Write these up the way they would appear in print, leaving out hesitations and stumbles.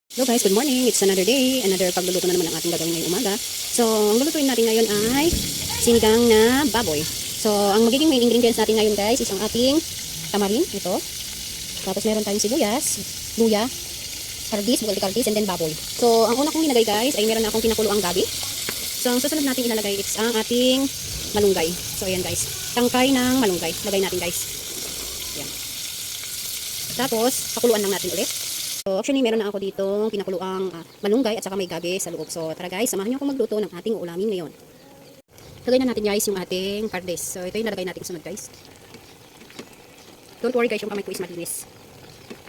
Hello guys, good morning. It's another day, another pagluluto na naman ang ating gagawin ngayong umaga. So, ang lulutuin natin ngayon ay sinigang na baboy. So, ang magiging main ingredients natin ngayon guys is ang ating tamarin, ito. Tapos meron tayong sibuyas, luya, kardis, bukal kardis, and then baboy. So, ang una kong ginagay guys ay meron na akong pinakuloang gabi. So, ang susunod natin ilalagay is ang ating malunggay. So, ayan guys, tangkay ng malunggay. Lagay natin guys. Ayan. Tapos, pakuluan lang natin ulit. So, actually, meron na ako dito pinakuluang malunggay at saka may gabi sa loob. So, tara guys, samahan niyo akong magluto ng ating uulamin ngayon. Lagay na natin guys yung ating kardis. So, ito yung nalagay natin sunod guys. Don't worry guys, yung kamay ko is malinis.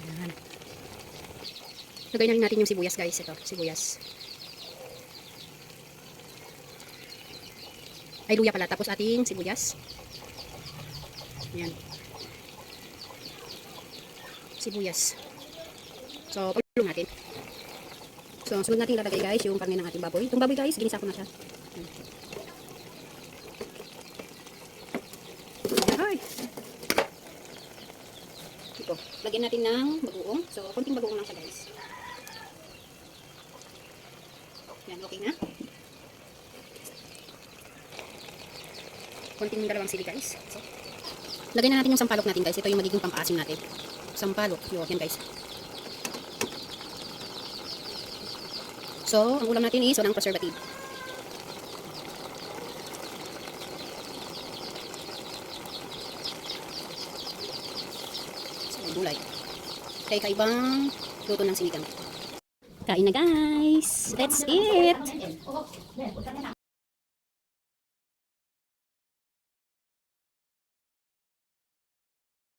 Ayan. Lagay na rin natin yung sibuyas guys. Ito, sibuyas. Ay, luya pala. Tapos ating sibuyas. Ayan. Sibuyas. So, pagulong natin. So, sunod natin ilalagay guys yung karne ng ating baboy. Itong baboy guys, ginisa ko na siya. Ay! Ito. Lagyan natin ng bagoong. So, konting bagoong lang siya guys. Yan, okay na. Konting dalawang sili guys. So, lagyan na natin yung sampalok natin guys. Ito yung magiging pampaasim natin. Sampalok. Yan guys. So, ang ulam natin is walang preservative. So, gulay. Kaya kaibang luto ng sinigang. Kain na guys! Let's eat!